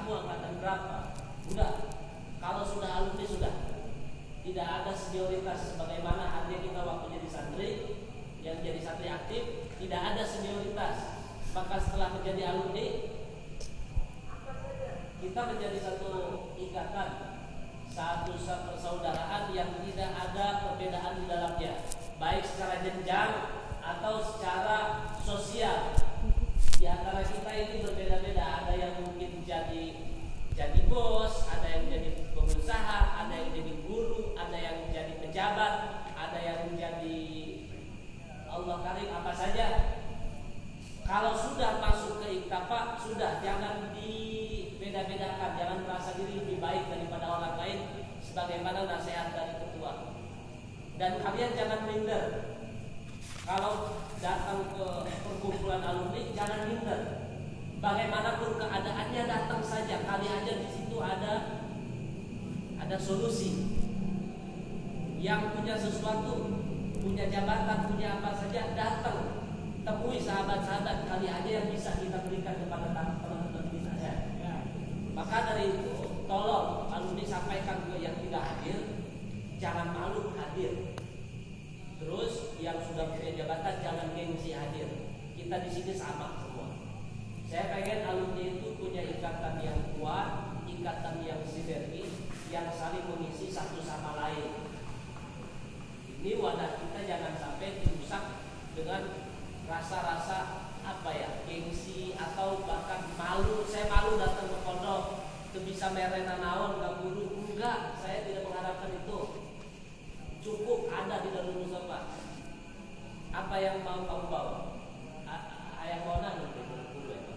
kamu angkatan berapa? Udah, kalau sudah alumni sudah. Tidak ada senioritas sebagaimana halnya kita waktu jadi santri, yang jadi santri aktif, tidak ada senioritas. Maka setelah menjadi alumni, kita menjadi satu ikatan, satu persaudaraan yang tidak ada perbedaan di dalamnya, baik secara jenjang atau secara sosial. Di antara kita ini berbeda-beda. Ada yang mungkin jadi bos, ada yang jadi pengusaha, ada yang jadi guru, ada yang jadi pejabat, ada yang menjadi Allah karim apa saja. Kalau sudah masuk ke iktafa, sudah jangan dibeda-bedakan, jangan merasa diri lebih baik daripada orang lain, sebagaimana nasihat dari ketua. Dan kalian jangan minder. Kalau datang ke perkumpulan alumni, jangan minder. Bagaimanapun keadaannya, datang saja. Kali aja di situ ada solusi. Yang punya sesuatu, punya jabatan, punya apa saja, datang. Temui sahabat-sahabat, kali aja yang bisa kita berikan kepada teman-teman kita. Maka dari itu, tolong alumni sampaikan ke yang tidak hadir, jangan malu hadir. Terus yang sudah punya jabatan jangan gengsi hadir. Kita di sini sama semua. Saya pengen alumni itu punya ikatan yang kuat, ikatan yang sinergi, yang saling mengisi satu sama lain. Ini wadah kita jangan sampai dirusak dengan rasa-rasa gengsi atau bahkan malu. Saya malu datang ke pondok, itu bisa merena naon gak guru. Enggak, saya tidak mengharapkan itu. Cukup ada di dalam musola. Apa yang mau kamu bawa? Ayah kona nih guru itu.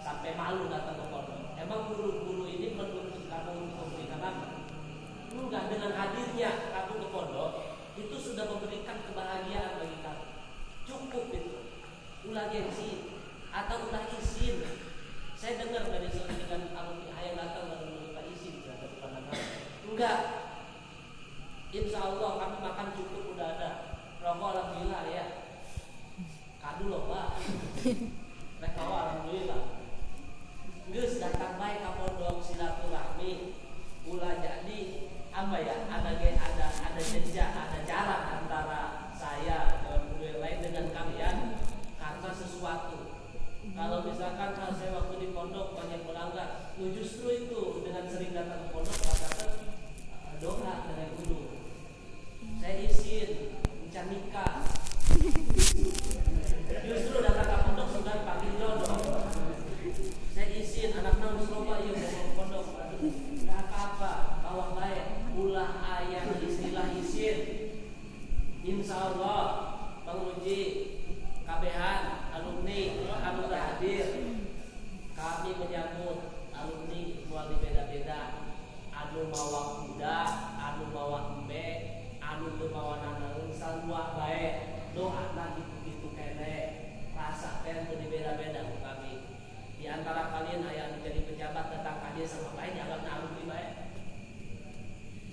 Sampai malu datang ke pondok. Emang guru-guru ini menuntut kamu untuk memberikan apa? Enggak, dengan hadirnya kamu ke pondok itu sudah memberikan kebahagiaan bagi kamu. Cukup itu. Ulah gengsi atau ulah izin. Saya dengar dari seorang alumni yang datang lalu meminta izin terhadap pandangan. Enggak. Insya Allah kami makan cukup, udah ada rokok alhamdulillah ya. Kadu loh pak. Mereka alhamdulillah. Geus datang baik ke pondok silaturahmi. Ulah jadi ada jejak, ada jarak antara saya dan guru yang lain dengan kalian karena sesuatu. Kalau misalkan saya waktu di pondok banyak melanggar, justru itu dengan sering datang ke pondok katakan doa dari guru. Saya izin mencari nikah. Justru datang ke pondok sudah panggil jodoh. Saya izin anak nang Surabaya yang mau pondok. Enggak apa-apa, bawa baik. Ulah ayat istilah izin. Insya Allah menguji kabehan alumni anu hadir. Kami menyambut alumni mulai beda-beda. Anu mawa kuda, anu mawa embe, anu mawa nanang salua bae. Doa gitu kene. Rasa teh beda-beda kami. Di antara kalian yang menjadi pejabat tentang kajian sama lain jangan alumni bae.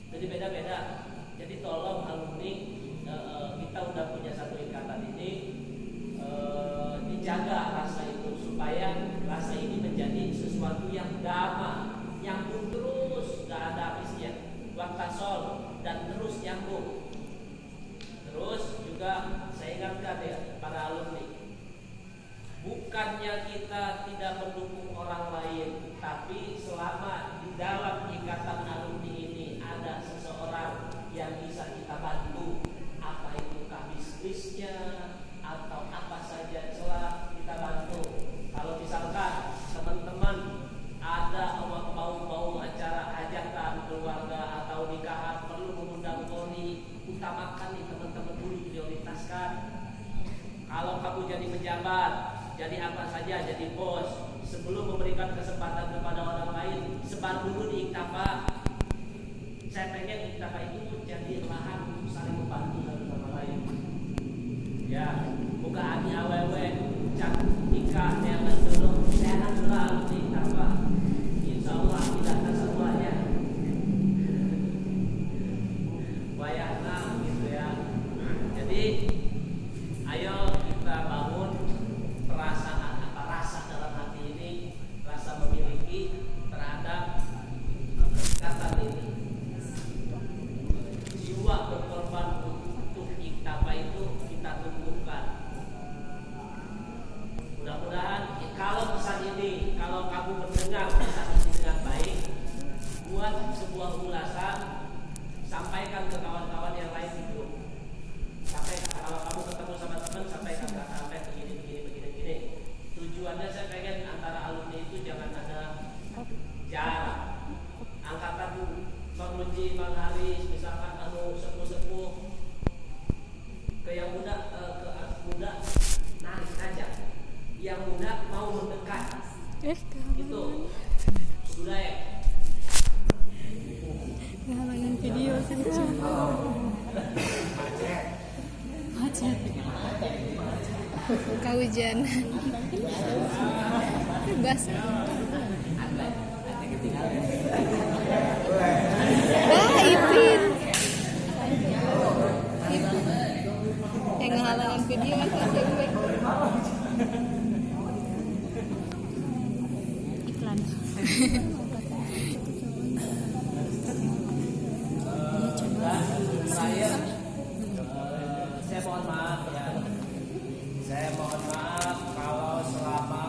Jadi beda-beda. Jadi tolong alumni kita udah punya satu ikatan ini dijaga rasa itu supaya rasa ini menjadi sesuatu yang damai, yang pun terus gak ada habisnya, waktasol dan terus nyambung. Terus juga saya ingatkan ya para alumni, bukannya kita tidak mendukung orang lain, tapi selama di dalam ikatan alumni ini ada seseorang yang bisa kita bantu, apa itu bisnisnya atau apa saja celah kita bantu. Kalau misalkan teman-teman ada mau acara hajatan keluarga atau nikahan perlu mengundang koni, utamakan nih teman-teman dulu, prioritaskan. Kalau kamu jadi pejabat, jadi apa saja, jadi bos, sebelum memberikan kesempatan kepada orang lain, sebar dulu di iktafa. Saya pengen iktafa itu jadi lahan untuk saling membantu satu sama lain. Ya, buka hati awewe, cak nikah, neangan dulu, neangan dulu di iktafa. Insya Allah tidak ada semuanya. Bayangna gitu ya. Jadi ayo kita bangun rasa dalam hati ini, rasa memiliki kalau kamu mendengar bisa ini dengan baik, buat sebuah ulasan, sampaikan ke kawan-kawan yang lain di grup. Sampaikan kalau kamu ketemu sama teman, sampaikan sampai begini. Tujuannya saya pengen antara alumni itu jangan ada jarak. Angkatan Bang Munji, Bang Haris, misalkan sepuh-sepuh ke yang muda, ke muda narik aja. Yang muda mau mendekat. Itu budaya. Ngalangan video saja. Macet. Kehujanan. Basah. Wah, Ipin. Yang ngehalangin video kan pasti gue. Iklan. Saya mohon maaf ya. Saya mohon maaf kalau selama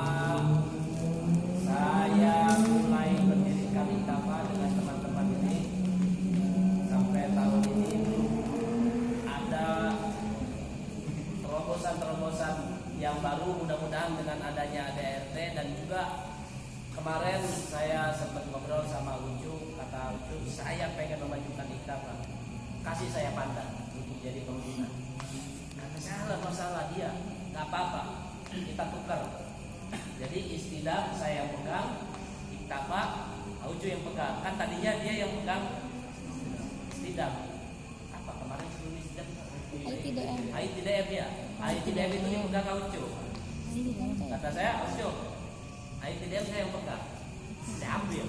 saya mulai mendirikan Itafa dengan teman-teman ini sampai tahun ini ada terobosan-terobosan yang baru, mudah-mudahan dengan adanya ADRT. Dan juga kemarin saya sempat ngobrol sama Ucu, kata Ucu saya pengen memajukan Itafa, kasih saya pandan untuk jadi pembina. Masalah dia, nggak apa-apa, kita tukar. Jadi istilah saya yang pegang, Itafa, Ucu yang pegang. Kan tadinya dia yang pegang istilah. Apa kemarin sebelum istilah? ITDM ya. ITDM itu yang pegang Ucu. Kata saya, Ucu, ITDM saya yang pegang. Saya ambil.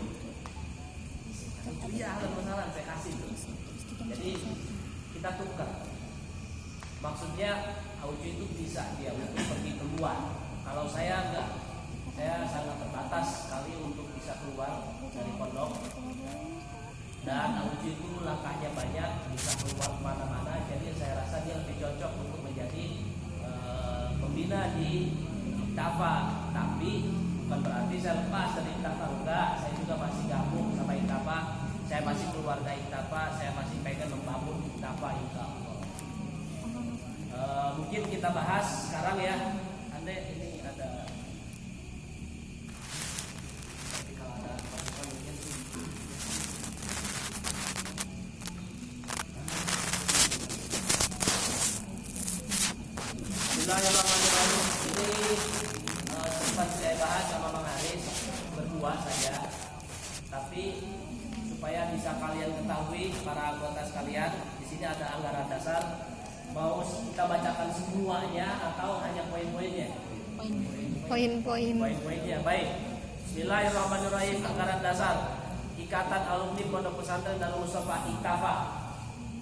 Ucu ya, masalah saya kasih tuh. Jadi kita tukar. Maksudnya Auju itu bisa dia untuk pergi keluar. Kalau saya enggak, saya sangat terbatas sekali untuk bisa keluar dari pondok. Dan Auju itu langkahnya banyak, bisa keluar kemana-mana. Jadi saya rasa dia lebih cocok untuk menjadi pembina di Itafa. Tapi bukan berarti saya lepas dari Itafa, enggak. Saya juga masih gabung sama Itafa. Saya masih keluarga Itafa. Saya masih pengen membangun Itafa insya Allah. Mungkin kita bahas sekarang ya. Ande ini ada. Tapi kalau ada masukan mungkin. Bismillahirrahmanirrahim. Ini sempat saya bahas sama Bang Haris berdua saja. Tapi supaya bisa kalian ketahui para anggota sekalian, di sini ada anggaran dasar. Mau kita bacakan semuanya atau hanya poin-poinnya? Poin-poinnya. Baik. Bismillahirrahmanirrahim. Anggaran dasar Ikatan Alumni Pondok Pesantren Darul Mustafa Itafa.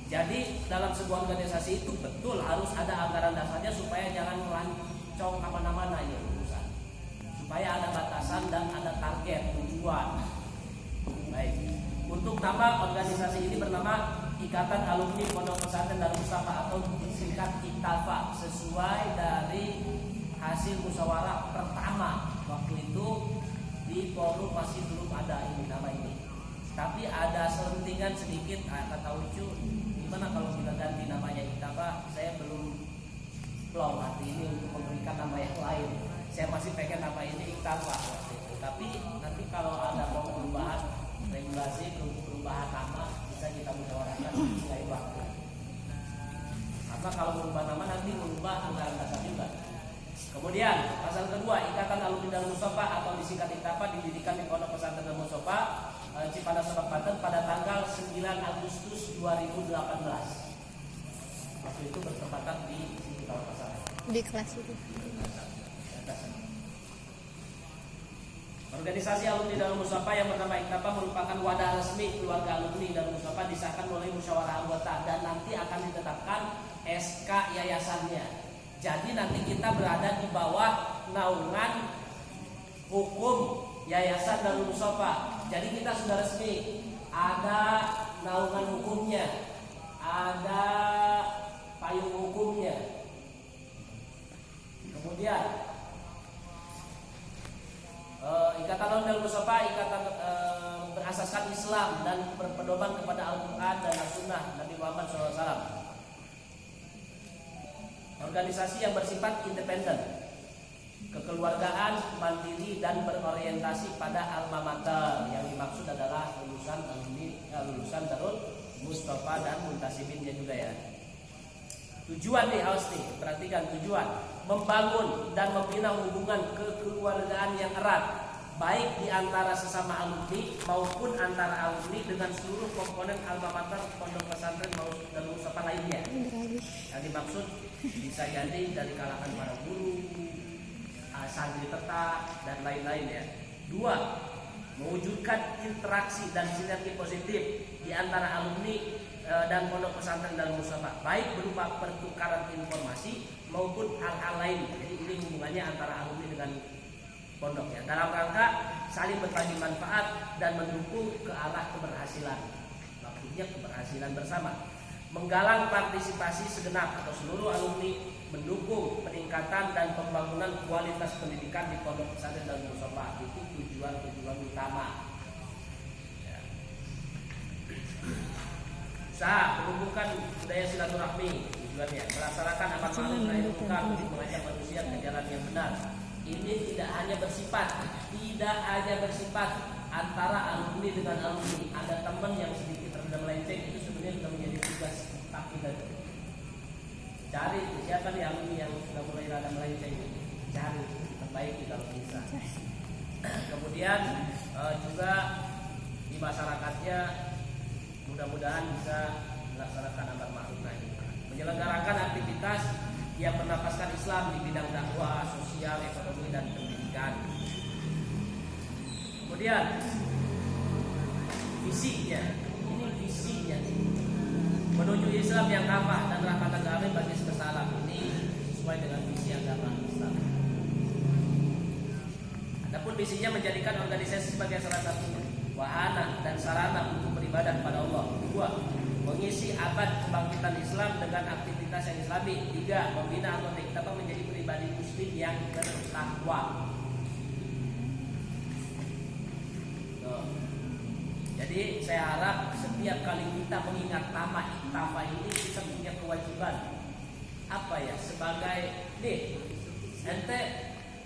Jadi dalam sebuah organisasi itu betul harus ada anggaran dasarnya supaya jangan melancong kemana-mana ya urusan. Supaya ada batasan dan ada target tujuan. Baik. Untuk nama organisasi ini bernama Ikatan Alumni Pondok Pesantren Darul Mustafa atau disingkat Itafa, sesuai dari hasil musyawarah pertama waktu itu di forum. Masih belum ada ini nama ini, tapi ada selentingan sedikit. Kata Ucu, gimana kalau kita ganti namanya Itafa? Saya belum plong hati ini untuk memberikan nama yang lain. Saya masih pengen nama ini Itafa waktu itu. Tapi nanti kalau ada mau perubahan regulasi untuk perubahan nama bisa kita musyawarahkan lain waktu. Karena kalau berubah nama nanti merubah anggaran dasar juga. Kemudian pasal kedua, Ikatan Alumni Darul Mustafa atau disingkat Itafa didirikan di Pondok Pesantren Darul Mustafa Cipanas Lebak Banten pada tanggal 9 Agustus 2018. Waktu itu bertepatan di sini kalau pasaran. Di kelas itu. Organisasi Alumni Darul Mustafa yang bernama Itafa merupakan wadah resmi keluarga alumni Darul Mustafa, disahkan melalui musyawarah anggota dan nanti akan ditetapkan SK yayasannya. Jadi nanti kita berada di bawah naungan hukum Yayasan Darul Mustafa. Jadi kita sudah resmi, ada naungan hukumnya, ada payung hukumnya. Kemudian Ikatan Al-Ta'awun wal Musafa ikatan berasaskan Islam dan berpedoman kepada Al-Quran dan As-Sunnah Nabi Muhammad SAW. Organisasi yang bersifat independen, kekeluargaan, mandiri dan berorientasi pada alma mater. Yang dimaksud adalah lulusan Darul Mustafa dan Muntasibinnya juga ya. Tujuan nih, awas nih, perhatikan tujuan: membangun dan membina hubungan kekeluargaan yang erat, baik di antara sesama alumni maupun antara alumni dengan seluruh komponen alma mater pondok pesantren maupun Darul Mustafa lainnya. Yang dimaksud bisa jadi dari kalangan para guru, santri tetap dan lain-lain ya. 2. Mewujudkan interaksi dan sinergi positif di antara alumni dan pondok pesantren Darul Mustafa, baik berupa pertukaran informasi maupun hal-hal lain. Jadi ini hubungannya antara alumni dengan pondok ya, dalam rangka saling berbagi manfaat dan mendukung ke arah keberhasilan. Maksudnya keberhasilan bersama. Menggalang partisipasi segenap atau seluruh alumni, mendukung peningkatan dan pembangunan kualitas pendidikan di pondok pesantren Darul Mustafa. Itu tujuan utama. Ya. Usaha menumbuhkan budaya silaturahmi, tujuannya melaksanakan amar ma'ruf nahi munkar untuk mengajak manusia ke jalan yang benar. Ini tidak hanya bersifat antara alumni dengan alumni. Ada teman yang sedikit rada melenceng, itu sebenarnya sudah menjadi tugas tak kita. Cari siapa nih alumni yang sudah mulai rada melenceng, cari perbaiki kalau bisa. Kemudian juga di masyarakatnya mudah-mudahan bisa melaksanakan amar ma'ruf nahi munkar, menyelenggarakan aktivitas yang bernapaskan Islam di bidang dakwah, sosial, ekonomi dan pendidikan. Kemudian visinya, ini visinya menuju Islam yang kafah dan rahmatan lil alamin bagi semesta alam. Ini sesuai dengan visi agama Islam. Adapun visinya menjadikan organisasi sebagai salah satu wahana dan sarana untuk beribadah kepada Allah. 2. Mengisi abad kebangkitan Islam dengan aktivitas yang Islami. 3. Membina anggota kita menjadi pribadi muslim yang bertakwa. Jadi saya harap setiap kali kita mengingat nama iktafa ini, kita punya kewajiban apa ya, sebagai nih, ente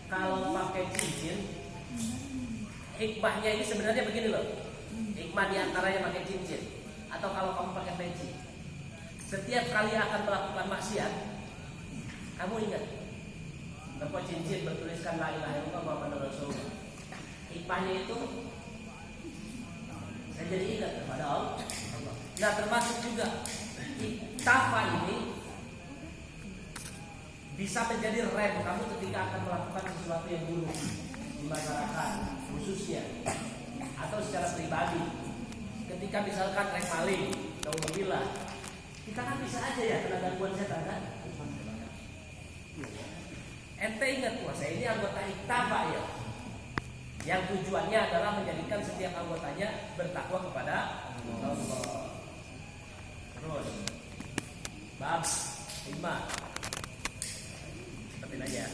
kalau pakai cincin, hikmahnya ini sebenarnya begini loh. Hikmah diantaranya pakai cincin, atau kalau kamu pakai peci, setiap kali akan melakukan maksiat, kamu ingat, dapat cincin bertuliskan la ilaha illallah Muhammadur Rasulullah. Hikmahnya itu saya jadi ingat kepada Allah. Nah, termasuk juga iktafa ini bisa menjadi rem kamu ketika akan melakukan sesuatu yang buruk di masyarakat khususnya, atau secara pribadi. Ketika misalkan rem maling, naudzubillah, kita kan bisa aja ya kena gangguan setan kan? Ente ingat puasa ini anggota iktafa ya, yang tujuannya adalah menjadikan setiap anggotanya bertakwa kepada Allah. Terus bab 5, seperti aja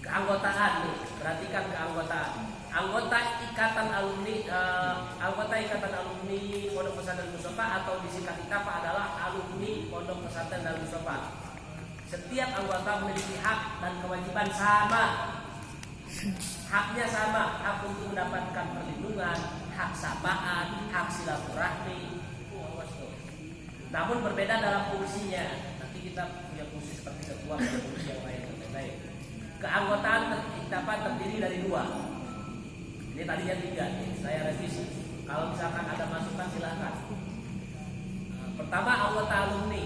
keanggotaan nih, perhatikan keanggotaan. Anggota ikatan alumni Pondok Pesantren Mustafa atau disingkat IKAPA adalah alumni Pondok Pesantren Darul Mustafa. Setiap anggota memiliki hak dan kewajiban sama. Haknya sama, hak untuk mendapatkan perlindungan, hak samaan, hak silaturahmi. Namun berbeda dalam fungsinya. Nanti kita punya fungsi seperti ketua dan fungsi yang lain. Keanggotaan IKAPA terdiri dari 2. Ini tadinya 3, saya revisi. Kalau misalkan ada masukan silakan. Pertama anggota alumni,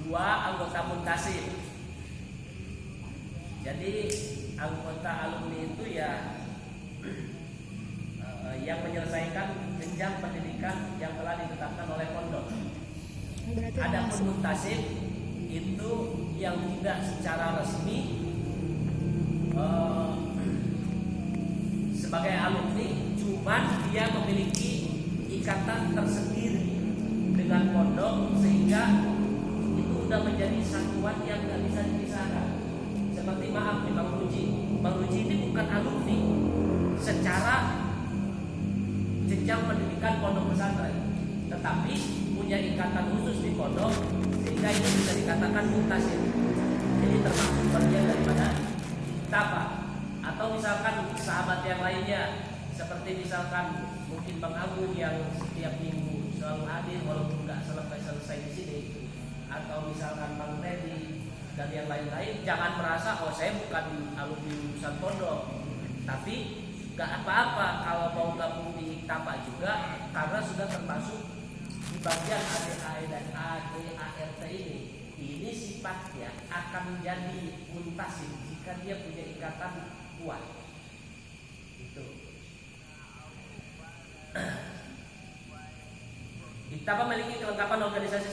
2 anggota muntasib. Jadi anggota alumni itu ya yang menyelesaikan jenjang pendidikan yang telah ditetapkan oleh pondok. Adapun muntasib itu yang tidak secara resmi sebagai alumni, cuman dia memiliki ikatan tersendiri dengan pondok sehingga itu sudah menjadi satuan yang nggak bisa dipisahkan. Seperti maaf nih Bang Ruji ini bukan alumni, ikatan khusus di pondok sehingga ini bisa dikatakan muntasim. Jadi termasuk bagian daripada tapa. Atau misalkan sahabat yang lainnya seperti misalkan mungkin Bang Agung yang setiap minggu selalu hadir walaupun nggak selesai di sini, atau misalkan Bang Teddy dan yang lain-lain, jangan merasa oh saya bukan alumni lulusan pondok, tapi nggak apa-apa kalau mau gabung di Tapa juga karena sudah termasuk di bagian ADAE dan ADART ini. Ini sifatnya akan menjadi muntasim jika dia punya ikatan kuat. Itu. Tapa memiliki kelengkapan organisasi